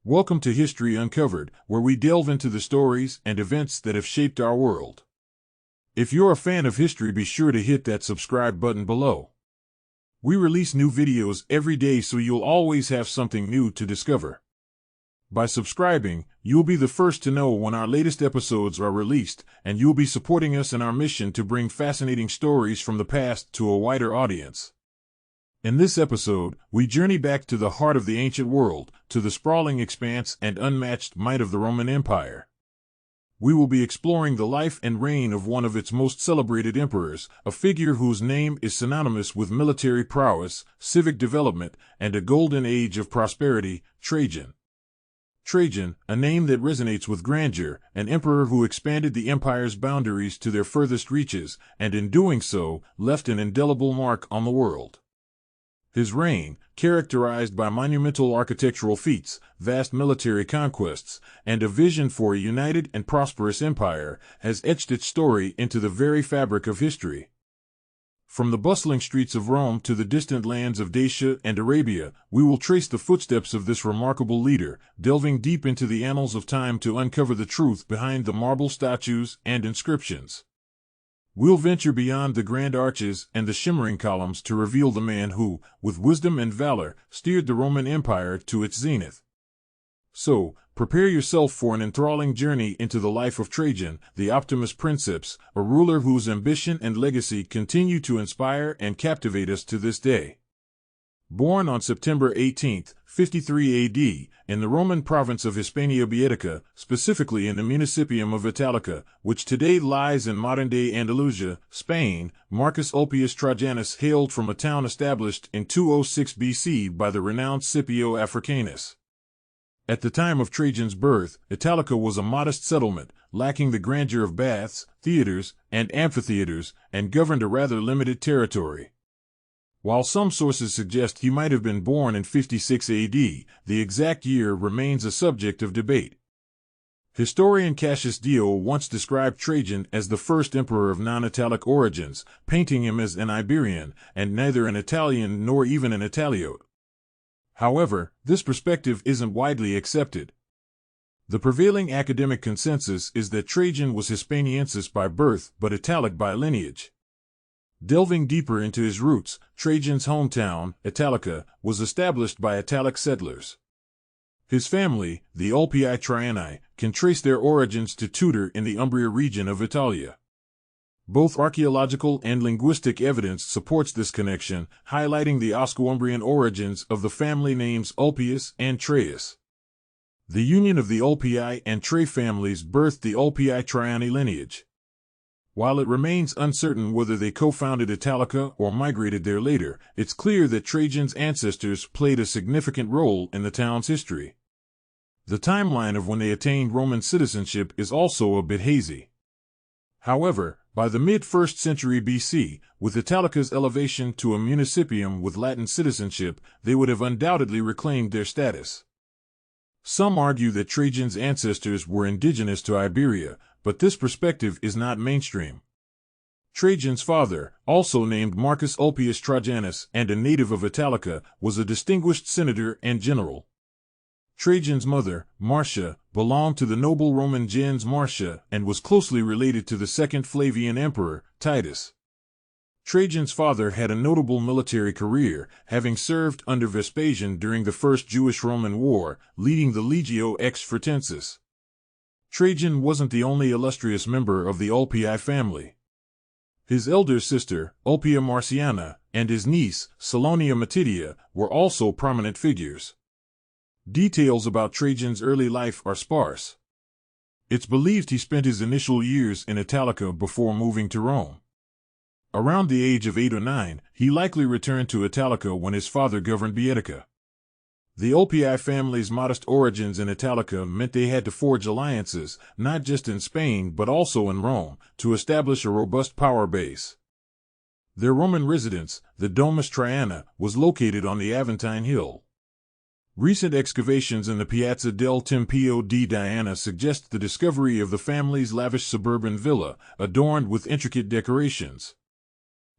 Welcome to History Uncovered, where we delve into the stories and events that have shaped our world. If you're a fan of history, be sure to hit that subscribe button below. We release new videos every day, so you'll always have something new to discover. By subscribing, you'll be the first to know when our latest episodes are released, and you'll be supporting us in our mission to bring fascinating stories from the past to a wider audience. In this episode, we journey back to the heart of the ancient world, to the sprawling expanse and unmatched might of the Roman Empire. We will be exploring the life and reign of one of its most celebrated emperors, a figure whose name is synonymous with military prowess, civic development, and a golden age of prosperity, Trajan. Trajan, a name that resonates with grandeur, an emperor who expanded the empire's boundaries to their furthest reaches, and in doing so, left an indelible mark on the world. His reign, characterized by monumental architectural feats, vast military conquests, and a vision for a united and prosperous empire, has etched its story into the very fabric of history. From the bustling streets of Rome to the distant lands of Dacia and Arabia, we will trace the footsteps of this remarkable leader, delving deep into the annals of time to uncover the truth behind the marble statues and inscriptions. We'll venture beyond the grand arches and the shimmering columns to reveal the man who, with wisdom and valor, steered the Roman Empire to its zenith. So, prepare yourself for an enthralling journey into the life of Trajan, the Optimus Princeps, a ruler whose ambition and legacy continue to inspire and captivate us to this day. Born on September 18, 53 AD, in the Roman province of Hispania Baetica, specifically in the Municipium of Italica, which today lies in modern-day Andalusia, Spain, Marcus Ulpius Trajanus hailed from a town established in 206 BC by the renowned Scipio Africanus. At the time of Trajan's birth, Italica was a modest settlement, lacking the grandeur of baths, theaters, and amphitheaters, and governed a rather limited territory. While some sources suggest he might have been born in 56 AD, the exact year remains a subject of debate. Historian Cassius Dio once described Trajan as the first emperor of non-Italic origins, painting him as an Iberian, and neither an Italian nor even an Italiote. However, this perspective isn't widely accepted. The prevailing academic consensus is that Trajan was Hispaniensis by birth but Italic by lineage. Delving deeper into his roots, Trajan's hometown, Italica, was established by Italic settlers. His family, the Ulpii Traiani, can trace their origins to Tutor in the Umbria region of Italia. Both archaeological and linguistic evidence supports this connection, highlighting the Osco-Umbrian origins of the family names Ulpius and Traius. The union of the Ulpii and Trae families birthed the Ulpii Traiani lineage. While it remains uncertain whether they co-founded Italica or migrated there later, it's clear that Trajan's ancestors played a significant role in the town's history. The timeline of when they attained Roman citizenship is also a bit hazy. However, by the mid-1st century BC, with Italica's elevation to a municipium with Latin citizenship, they would have undoubtedly reclaimed their status. Some argue that Trajan's ancestors were indigenous to Iberia, but this perspective is not mainstream. Trajan's father, also named Marcus Ulpius Trajanus and a native of Italica, was a distinguished senator and general. Trajan's mother, Marcia, belonged to the noble Roman gens Marcia and was closely related to the second Flavian emperor, Titus. Trajan's father had a notable military career, having served under Vespasian during the First Jewish-Roman War, leading the Legio ex Fretensis. Trajan wasn't the only illustrious member of the Ulpii family. His elder sister, Ulpia Marciana, and his niece, Salonia Matidia, were also prominent figures. Details about Trajan's early life are sparse. It's believed he spent his initial years in Italica before moving to Rome. Around the age of 8 or 9, he likely returned to Italica when his father governed Baetica. The Ulpii family's modest origins in Italica meant they had to forge alliances, not just in Spain but also in Rome, to establish a robust power base. Their Roman residence, the Domus Traiana, was located on the Aventine Hill. Recent excavations in the Piazza del Tempio di Diana suggest the discovery of the family's lavish suburban villa, adorned with intricate decorations.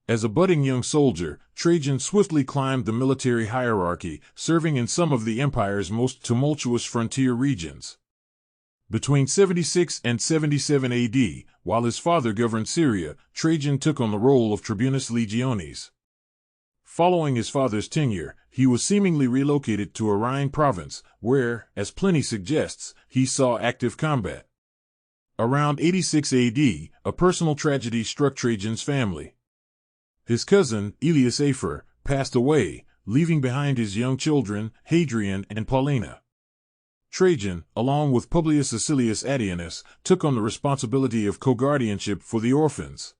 As a budding young soldier, Trajan swiftly climbed the military hierarchy, serving in some of the empire's most tumultuous frontier regions. Between 76 and 77 AD, while his father governed Syria, Trajan took on the role of tribunus legionis. Following his father's tenure, he was seemingly relocated to a Rhine province, where, as Pliny suggests, he saw active combat. Around 86 AD, a personal tragedy struck Trajan's family. His cousin, Aelius Afer, passed away, leaving behind his young children, Hadrian and Paulina. Trajan, along with Publius Acilius Attianus, took on the responsibility of co-guardianship for the orphans.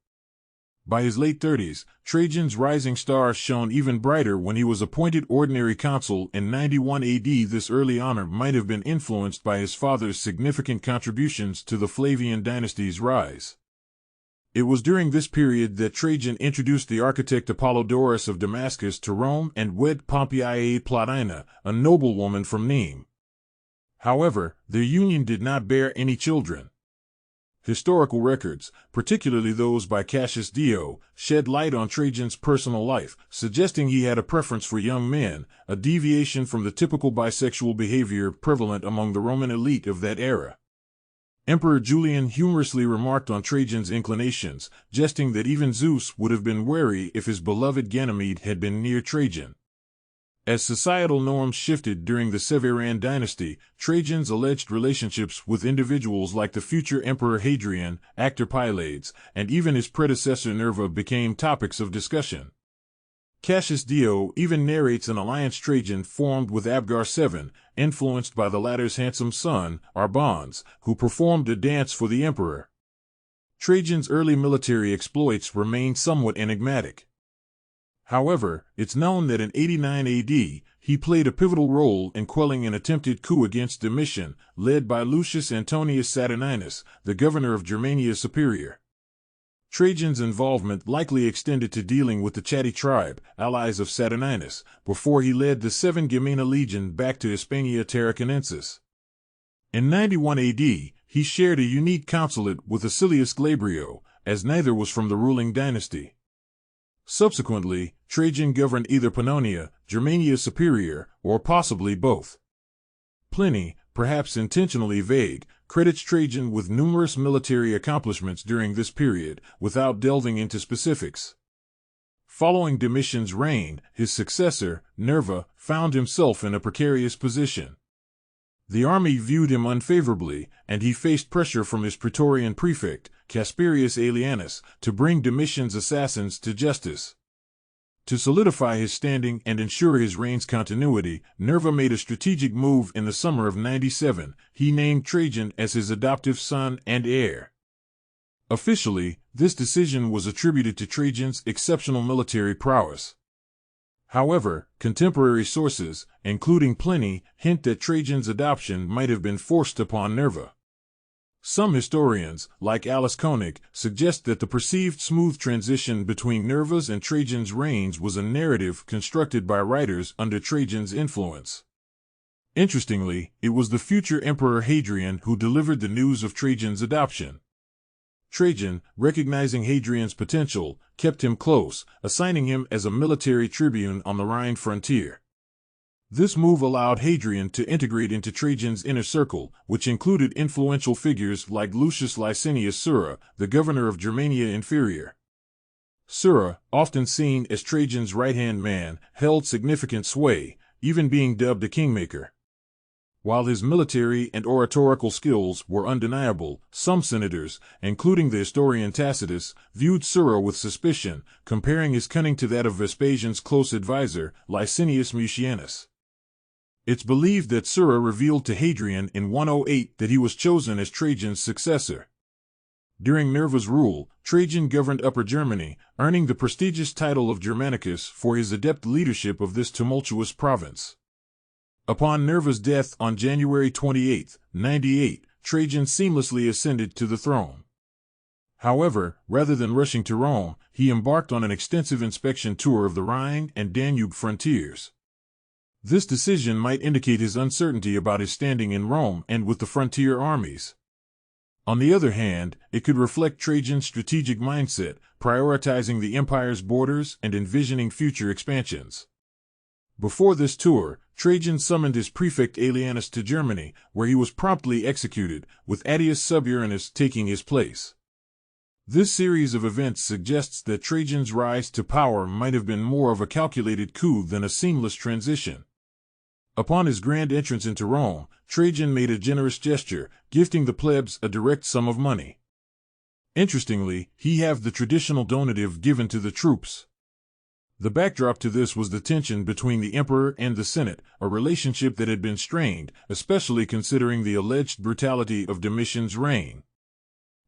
By his late 30s, Trajan's rising star shone even brighter when he was appointed ordinary consul in 91 AD. This early honor might have been influenced by his father's significant contributions to the Flavian dynasty's rise. It was during this period that Trajan introduced the architect Apollodorus of Damascus to Rome and wed Pompeia Plotina, a noblewoman from Nîmes. However, their union did not bear any children. Historical records, particularly those by Cassius Dio, shed light on Trajan's personal life, suggesting he had a preference for young men, a deviation from the typical bisexual behavior prevalent among the Roman elite of that era. Emperor Julian humorously remarked on Trajan's inclinations, jesting that even Zeus would have been wary if his beloved Ganymede had been near Trajan. As societal norms shifted during the Severan dynasty, Trajan's alleged relationships with individuals like the future Emperor Hadrian, actor Pylades, and even his predecessor Nerva became topics of discussion. Cassius Dio even narrates an alliance Trajan formed with Abgar VII, influenced by the latter's handsome son, Arbons, who performed a dance for the emperor. Trajan's early military exploits remain somewhat enigmatic. However, it's known that in 89 AD, he played a pivotal role in quelling an attempted coup against Domitian, led by Lucius Antonius Saturninus, the governor of Germania Superior. Trajan's involvement likely extended to dealing with the Chatti tribe, allies of Saturninus, before he led the 7 Gemena legion back to Hispania Tarraconensis. In 91 AD, he shared a unique consulate with Acilius Glabrio, as neither was from the ruling dynasty. Subsequently, Trajan governed either Pannonia, Germania Superior, or possibly both. Pliny, perhaps intentionally vague, credits Trajan with numerous military accomplishments during this period, without delving into specifics. Following Domitian's reign, his successor, Nerva, found himself in a precarious position. The army viewed him unfavorably, and he faced pressure from his praetorian prefect, Casperius Aelianus, to bring Domitian's assassins to justice. To solidify his standing and ensure his reign's continuity, Nerva made a strategic move in the summer of 97. He named Trajan as his adoptive son and heir. Officially, this decision was attributed to Trajan's exceptional military prowess. However, contemporary sources, including Pliny, hint that Trajan's adoption might have been forced upon Nerva. Some historians, like Alice Koenig, suggest that the perceived smooth transition between Nerva's and Trajan's reigns was a narrative constructed by writers under Trajan's influence. Interestingly, it was the future Emperor Hadrian who delivered the news of Trajan's adoption. Trajan, recognizing Hadrian's potential, kept him close, assigning him as a military tribune on the Rhine frontier. This move allowed Hadrian to integrate into Trajan's inner circle, which included influential figures like Lucius Licinius Sura, the governor of Germania Inferior. Sura, often seen as Trajan's right-hand man, held significant sway, even being dubbed a kingmaker. While his military and oratorical skills were undeniable, some senators, including the historian Tacitus, viewed Sura with suspicion, comparing his cunning to that of Vespasian's close advisor, Licinius Mucianus. It's believed that Sura revealed to Hadrian in 108 that he was chosen as Trajan's successor. During Nerva's rule, Trajan governed Upper Germany, earning the prestigious title of Germanicus for his adept leadership of this tumultuous province. Upon Nerva's death on January 28, 98, Trajan seamlessly ascended to the throne. However, rather than rushing to Rome, he embarked on an extensive inspection tour of the Rhine and Danube frontiers. This decision might indicate his uncertainty about his standing in Rome and with the frontier armies. On the other hand, it could reflect Trajan's strategic mindset, prioritizing the empire's borders and envisioning future expansions. Before this tour, Trajan summoned his prefect Aelianus to Germany, where he was promptly executed, with Attius Suburanus taking his place. This series of events suggests that Trajan's rise to power might have been more of a calculated coup than a seamless transition. Upon his grand entrance into Rome, Trajan made a generous gesture, gifting the plebs a direct sum of money. Interestingly, he halved the traditional donative given to the troops. The backdrop to this was the tension between the emperor and the Senate, a relationship that had been strained, especially considering the alleged brutality of Domitian's reign.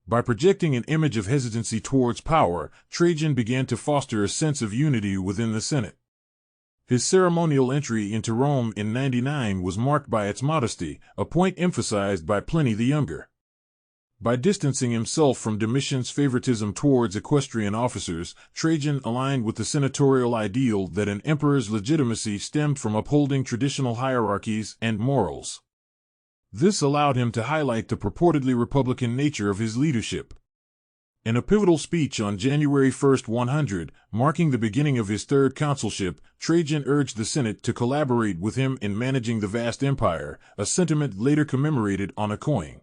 By projecting an image of hesitancy towards power, Trajan began to foster a sense of unity within the Senate. His ceremonial entry into Rome in 99 was marked by its modesty, a point emphasized by Pliny the Younger. By distancing himself from Domitian's favoritism towards equestrian officers, Trajan aligned with the senatorial ideal that an emperor's legitimacy stemmed from upholding traditional hierarchies and morals. This allowed him to highlight the purportedly republican nature of his leadership. In a pivotal speech on January 1, 100, marking the beginning of his third consulship, Trajan urged the Senate to collaborate with him in managing the vast empire, a sentiment later commemorated on a coin.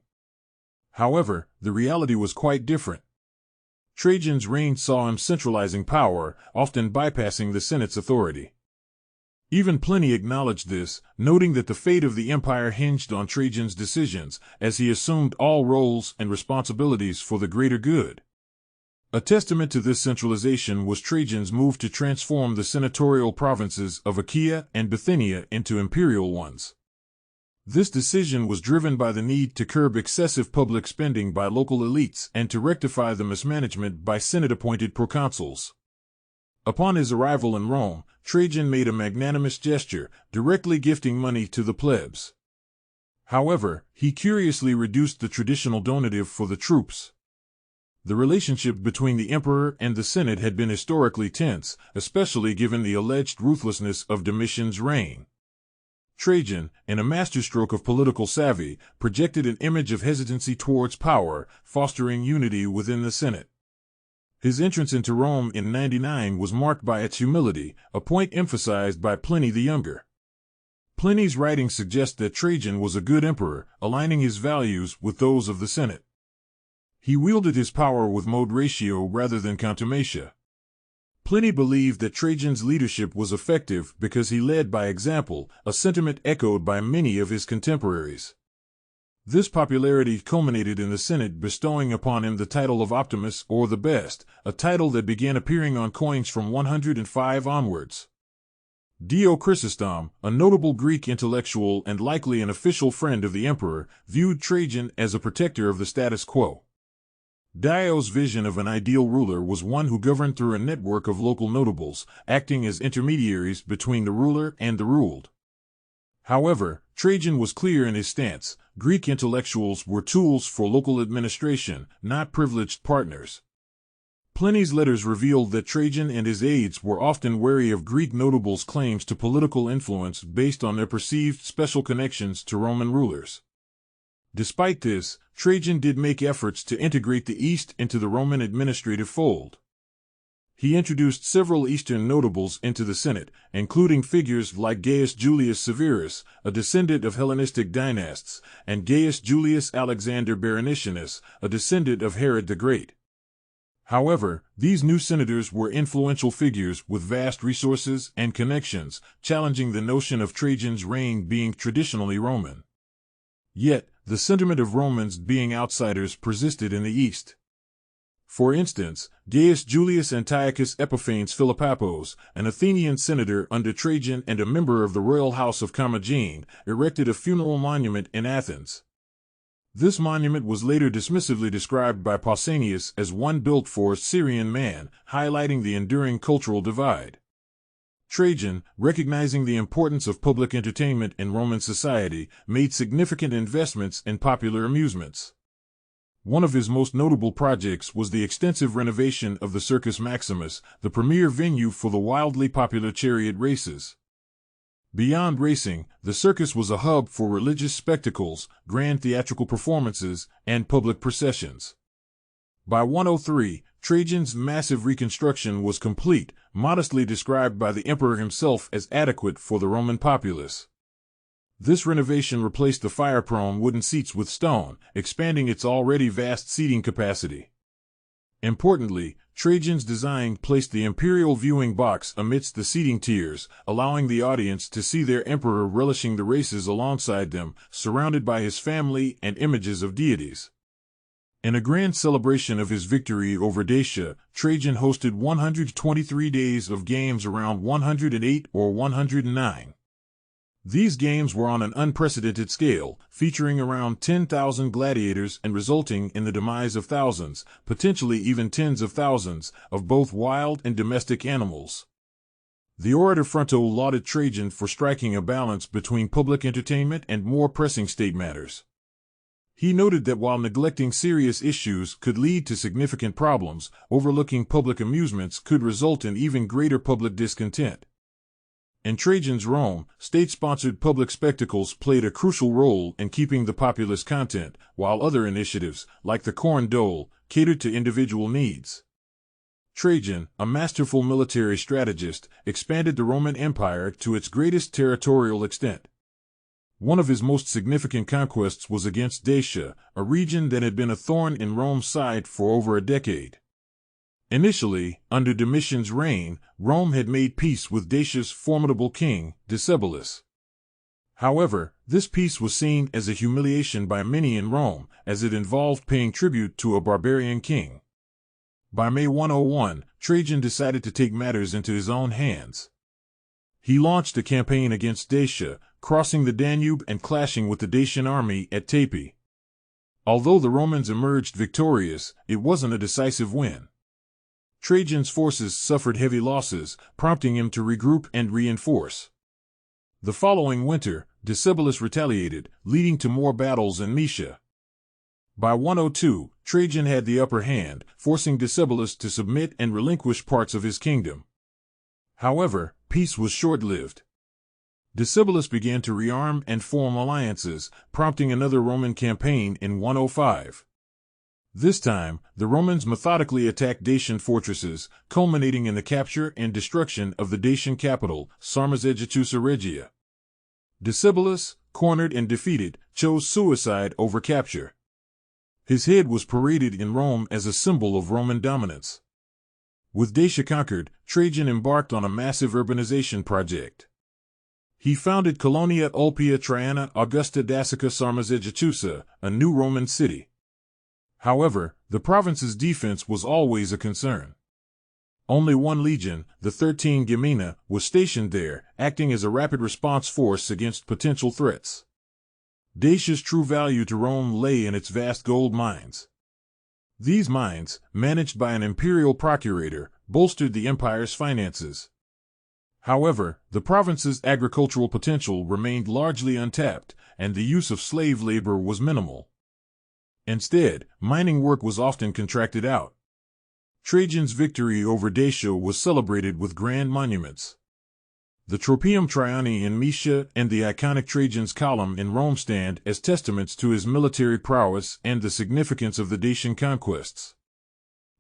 However, the reality was quite different. Trajan's reign saw him centralizing power, often bypassing the Senate's authority. Even Pliny acknowledged this, noting that the fate of the empire hinged on Trajan's decisions, as he assumed all roles and responsibilities for the greater good. A testament to this centralization was Trajan's move to transform the senatorial provinces of Achaia and Bithynia into imperial ones. This decision was driven by the need to curb excessive public spending by local elites and to rectify the mismanagement by Senate-appointed proconsuls. Upon his arrival in Rome, Trajan made a magnanimous gesture, directly gifting money to the plebs. However, he curiously reduced the traditional donative for the troops. The relationship between the emperor and the Senate had been historically tense, especially given the alleged ruthlessness of Domitian's reign. Trajan, in a masterstroke of political savvy, projected an image of hesitancy towards power, fostering unity within the Senate. His entrance into Rome in 99 was marked by its humility, a point emphasized by Pliny the Younger. Pliny's writings suggest that Trajan was a good emperor, aligning his values with those of the Senate. He wielded his power with mode ratio rather than contumacia. Pliny believed that Trajan's leadership was effective because he led by example, a sentiment echoed by many of his contemporaries. This popularity culminated in the Senate bestowing upon him the title of Optimus or the Best, a title that began appearing on coins from 105 onwards. Dio Chrysostom, a notable Greek intellectual and likely an official friend of the emperor, viewed Trajan as a protector of the status quo. Dio's vision of an ideal ruler was one who governed through a network of local notables, acting as intermediaries between the ruler and the ruled. However, Trajan was clear in his stance. Greek intellectuals were tools for local administration, not privileged partners. Pliny's letters revealed that Trajan and his aides were often wary of Greek notables' claims to political influence based on their perceived special connections to Roman rulers. Despite this, Trajan did make efforts to integrate the East into the Roman administrative fold. He introduced several Eastern notables into the Senate, including figures like Gaius Julius Severus, a descendant of Hellenistic dynasts, and Gaius Julius Alexander Berenicinus, a descendant of Herod the Great. However, these new senators were influential figures with vast resources and connections, challenging the notion of Trajan's reign being traditionally Roman. Yet, the sentiment of Romans being outsiders persisted in the East. For instance, Gaius Julius Antiochus Epiphanes Philopappos, an Athenian senator under Trajan and a member of the royal house of Commagene, erected a funeral monument in Athens. This monument was later dismissively described by Pausanias as one built for a Syrian man, highlighting the enduring cultural divide. Trajan, recognizing the importance of public entertainment in Roman society, made significant investments in popular amusements. One of his most notable projects was the extensive renovation of the Circus Maximus, the premier venue for the wildly popular chariot races. Beyond racing, the circus was a hub for religious spectacles, grand theatrical performances, and public processions. By 103, Trajan's massive reconstruction was complete, modestly described by the emperor himself as adequate for the Roman populace. This renovation replaced the fire-prone wooden seats with stone, expanding its already vast seating capacity. Importantly, Trajan's design placed the imperial viewing box amidst the seating tiers, allowing the audience to see their emperor relishing the races alongside them, surrounded by his family and images of deities. In a grand celebration of his victory over Dacia, Trajan hosted 123 days of games around 108 or 109. These games were on an unprecedented scale, featuring around 10,000 gladiators and resulting in the demise of thousands, potentially even tens of thousands, of both wild and domestic animals. The orator Fronto lauded Trajan for striking a balance between public entertainment and more pressing state matters. He noted that while neglecting serious issues could lead to significant problems, overlooking public amusements could result in even greater public discontent. In Trajan's Rome, state-sponsored public spectacles played a crucial role in keeping the populace content, while other initiatives, like the corn dole, catered to individual needs. Trajan, a masterful military strategist, expanded the Roman Empire to its greatest territorial extent. One of his most significant conquests was against Dacia, a region that had been a thorn in Rome's side for over a decade. Initially, under Domitian's reign, Rome had made peace with Dacia's formidable king, Decebalus. However, this peace was seen as a humiliation by many in Rome, as it involved paying tribute to a barbarian king. By May 101, Trajan decided to take matters into his own hands. He launched a campaign against Dacia, crossing the Danube and clashing with the Dacian army at Tapi. Although the Romans emerged victorious, it wasn't a decisive win. Trajan's forces suffered heavy losses, prompting him to regroup and reinforce. The following winter, Decebalus retaliated, leading to more battles in Moesia. By 102, Trajan had the upper hand, forcing Decebalus to submit and relinquish parts of his kingdom. However, peace was short-lived. Decebalus began to rearm and form alliances, prompting another Roman campaign in 105. This time, the Romans methodically attacked Dacian fortresses, culminating in the capture and destruction of the Dacian capital, Sarmizegetusa Regia. Decebalus, cornered and defeated, chose suicide over capture. His head was paraded in Rome as a symbol of Roman dominance. With Dacia conquered, Trajan embarked on a massive urbanization project. He founded Colonia Ulpia Traiana Augusta Dacica Sarmizegetusa, a new Roman city. However, the province's defense was always a concern. Only one legion, the 13 Gemina, was stationed there, acting as a rapid response force against potential threats. Dacia's true value to Rome lay in its vast gold mines. These mines, managed by an imperial procurator, bolstered the empire's finances. However, the province's agricultural potential remained largely untapped, and the use of slave labor was minimal. Instead, mining work was often contracted out. Trajan's victory over Dacia was celebrated with grand monuments. The Tropaeum Traiani in Moesia and the iconic Trajan's Column in Rome stand as testaments to his military prowess and the significance of the Dacian conquests.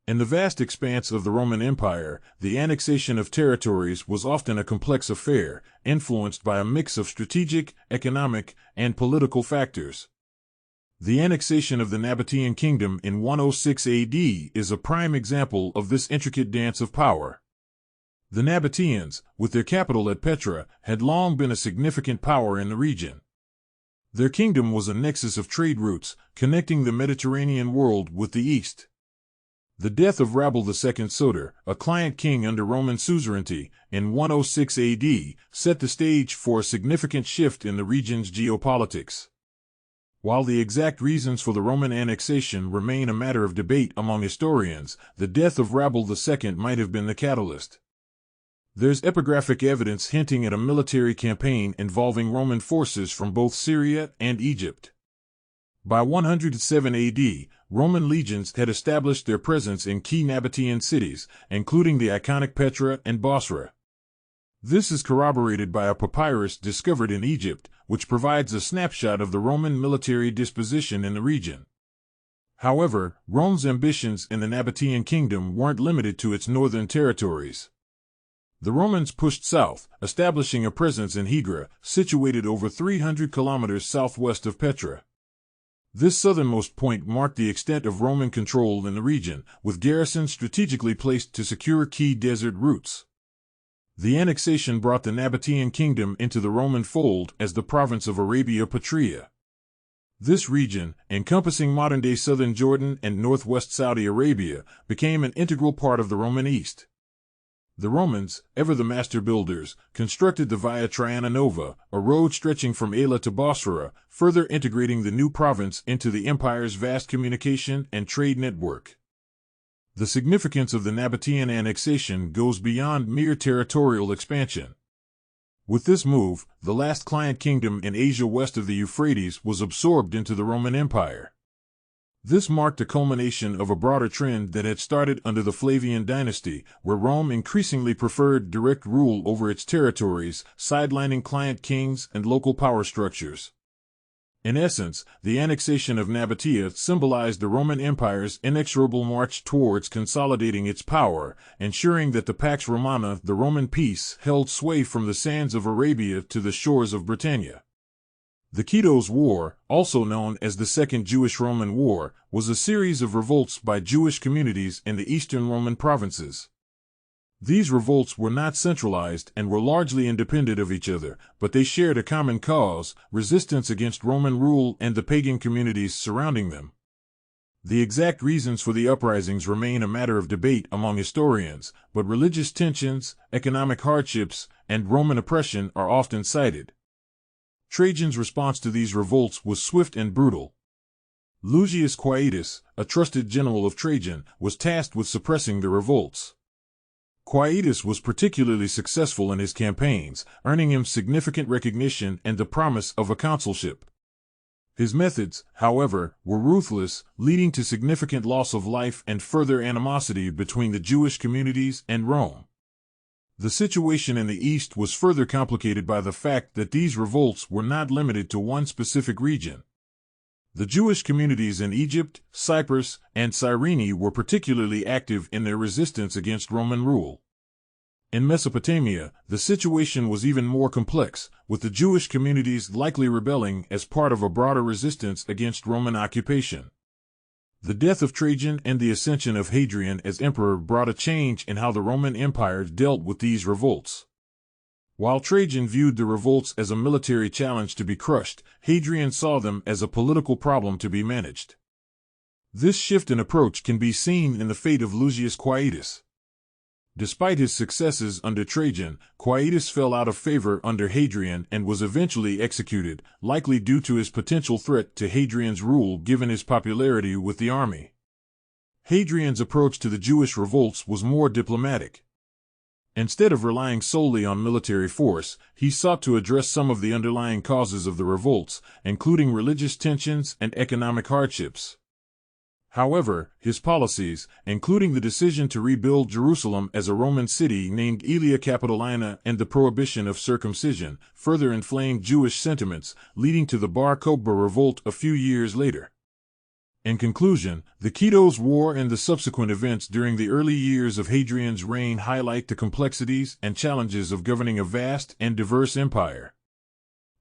In the vast expanse of the Roman Empire, the annexation of territories was often a complex affair, influenced by a mix of strategic, economic, and political factors. The annexation of the Nabatean kingdom in 106 AD is a prime example of this intricate dance of power. The Nabateans, with their capital at Petra, had long been a significant power in the region. Their kingdom was a nexus of trade routes, connecting the Mediterranean world with the East. The death of Rabel II Soter, a client king under Roman suzerainty, in 106 AD, set the stage for a significant shift in the region's geopolitics. While the exact reasons for the Roman annexation remain a matter of debate among historians, the death of Rabel II might have been the catalyst. There's epigraphic evidence hinting at a military campaign involving Roman forces from both Syria and Egypt. By 107 AD, Roman legions had established their presence in key Nabatean cities, including the iconic Petra and Bosra. This is corroborated by a papyrus discovered in Egypt, which provides a snapshot of the Roman military disposition in the region. However, Rome's ambitions in the Nabatean kingdom weren't limited to its northern territories. The Romans pushed south, establishing a presence in Hydra, situated over 300 kilometers southwest of Petra. This southernmost point marked the extent of Roman control in the region, with garrisons strategically placed to secure key desert routes. The annexation brought the Nabatean kingdom into the Roman fold as the province of Arabia Patria. This region, encompassing modern-day southern Jordan and northwest Saudi Arabia, became an integral part of the Roman East. The Romans, ever the master builders, constructed the Via Traiana Nova, a road stretching from Aila to Bosphora, further integrating the new province into the empire's vast communication and trade network. The significance of the Nabatean annexation goes beyond mere territorial expansion. With this move, the last client kingdom in Asia west of the Euphrates was absorbed into the Roman Empire. This marked a culmination of a broader trend that had started under the Flavian dynasty, where Rome increasingly preferred direct rule over its territories, sidelining client kings and local power structures. In essence, the annexation of Nabatea symbolized the Roman Empire's inexorable march towards consolidating its power, ensuring that the Pax Romana, the Roman peace, held sway from the sands of Arabia to the shores of Britannia. The Kitos War, also known as the Second Jewish-Roman War, was a series of revolts by Jewish communities in the eastern Roman provinces. These revolts were not centralized and were largely independent of each other, but they shared a common cause: resistance against Roman rule and the pagan communities surrounding them. The exact reasons for the uprisings remain a matter of debate among historians, but religious tensions, economic hardships, and Roman oppression are often cited. Trajan's response to these revolts was swift and brutal. Lucius Quietus, a trusted general of Trajan, was tasked with suppressing the revolts. Quietus was particularly successful in his campaigns, earning him significant recognition and the promise of a consulship. His methods, however, were ruthless, leading to significant loss of life and further animosity between the Jewish communities and Rome. The situation in the East was further complicated by the fact that these revolts were not limited to one specific region. The Jewish communities in Egypt, Cyprus, and Cyrene were particularly active in their resistance against Roman rule. In Mesopotamia, the situation was even more complex, with the Jewish communities likely rebelling as part of a broader resistance against Roman occupation. The death of Trajan and the ascension of Hadrian as emperor brought a change in how the Roman Empire dealt with these revolts. While Trajan viewed the revolts as a military challenge to be crushed, Hadrian saw them as a political problem to be managed. This shift in approach can be seen in the fate of Lucius Quietus. Despite his successes under Trajan, Quietus fell out of favor under Hadrian and was eventually executed, likely due to his potential threat to Hadrian's rule given his popularity with the army. Hadrian's approach to the Jewish revolts was more diplomatic. Instead of relying solely on military force, he sought to address some of the underlying causes of the revolts, including religious tensions and economic hardships. However, his policies, including the decision to rebuild Jerusalem as a Roman city named Aelia Capitolina and the prohibition of circumcision, further inflamed Jewish sentiments, leading to the Bar Kokhba revolt a few years later. In conclusion, the Kitos War and the subsequent events during the early years of Hadrian's reign highlight the complexities and challenges of governing a vast and diverse empire.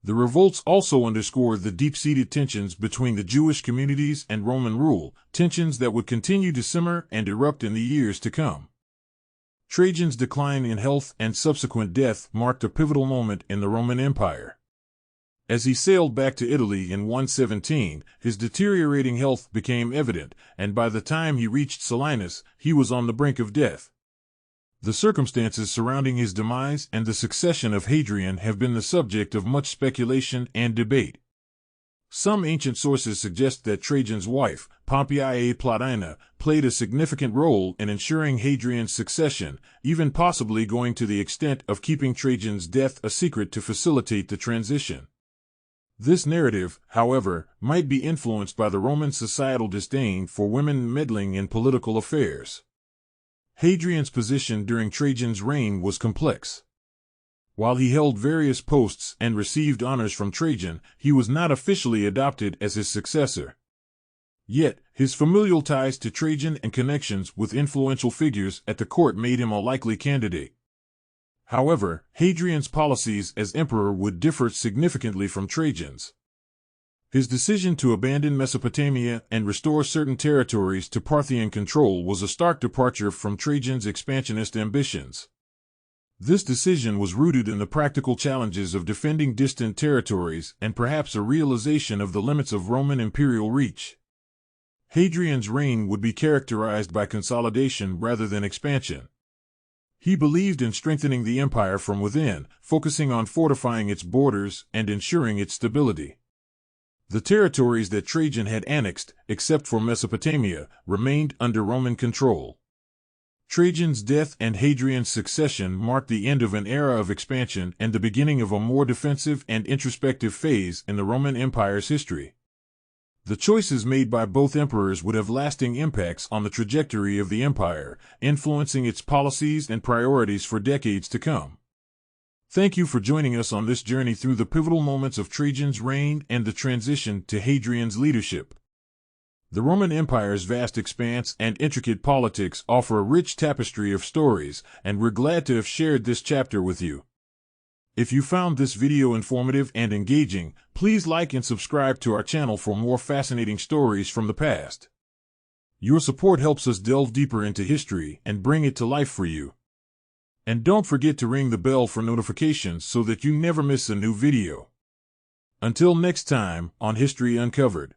The revolts also underscored the deep-seated tensions between the Jewish communities and Roman rule, tensions that would continue to simmer and erupt in the years to come. Trajan's decline in health and subsequent death marked a pivotal moment in the Roman Empire. As he sailed back to Italy in 117, his deteriorating health became evident, and by the time he reached Selinus, he was on the brink of death. The circumstances surrounding his demise and the succession of Hadrian have been the subject of much speculation and debate. Some ancient sources suggest that Trajan's wife, Pompeia Plautina, played a significant role in ensuring Hadrian's succession, even possibly going to the extent of keeping Trajan's death a secret to facilitate the transition. This narrative, however, might be influenced by the Roman societal disdain for women meddling in political affairs. Hadrian's position during Trajan's reign was complex. While he held various posts and received honors from Trajan, he was not officially adopted as his successor. Yet, his familial ties to Trajan and connections with influential figures at the court made him a likely candidate. However, Hadrian's policies as emperor would differ significantly from Trajan's. His decision to abandon Mesopotamia and restore certain territories to Parthian control was a stark departure from Trajan's expansionist ambitions. This decision was rooted in the practical challenges of defending distant territories and perhaps a realization of the limits of Roman imperial reach. Hadrian's reign would be characterized by consolidation rather than expansion. He believed in strengthening the empire from within, focusing on fortifying its borders and ensuring its stability. The territories that Trajan had annexed, except for Mesopotamia, remained under Roman control. Trajan's death and Hadrian's succession marked the end of an era of expansion and the beginning of a more defensive and introspective phase in the Roman Empire's history. The choices made by both emperors would have lasting impacts on the trajectory of the empire, influencing its policies and priorities for decades to come. Thank you for joining us on this journey through the pivotal moments of Trajan's reign and the transition to Hadrian's leadership. The Roman Empire's vast expanse and intricate politics offer a rich tapestry of stories, and we're glad to have shared this chapter with you. If you found this video informative and engaging, please like and subscribe to our channel for more fascinating stories from the past. Your support helps us delve deeper into history and bring it to life for you. And don't forget to ring the bell for notifications so that you never miss a new video. Until next time, on History Uncovered.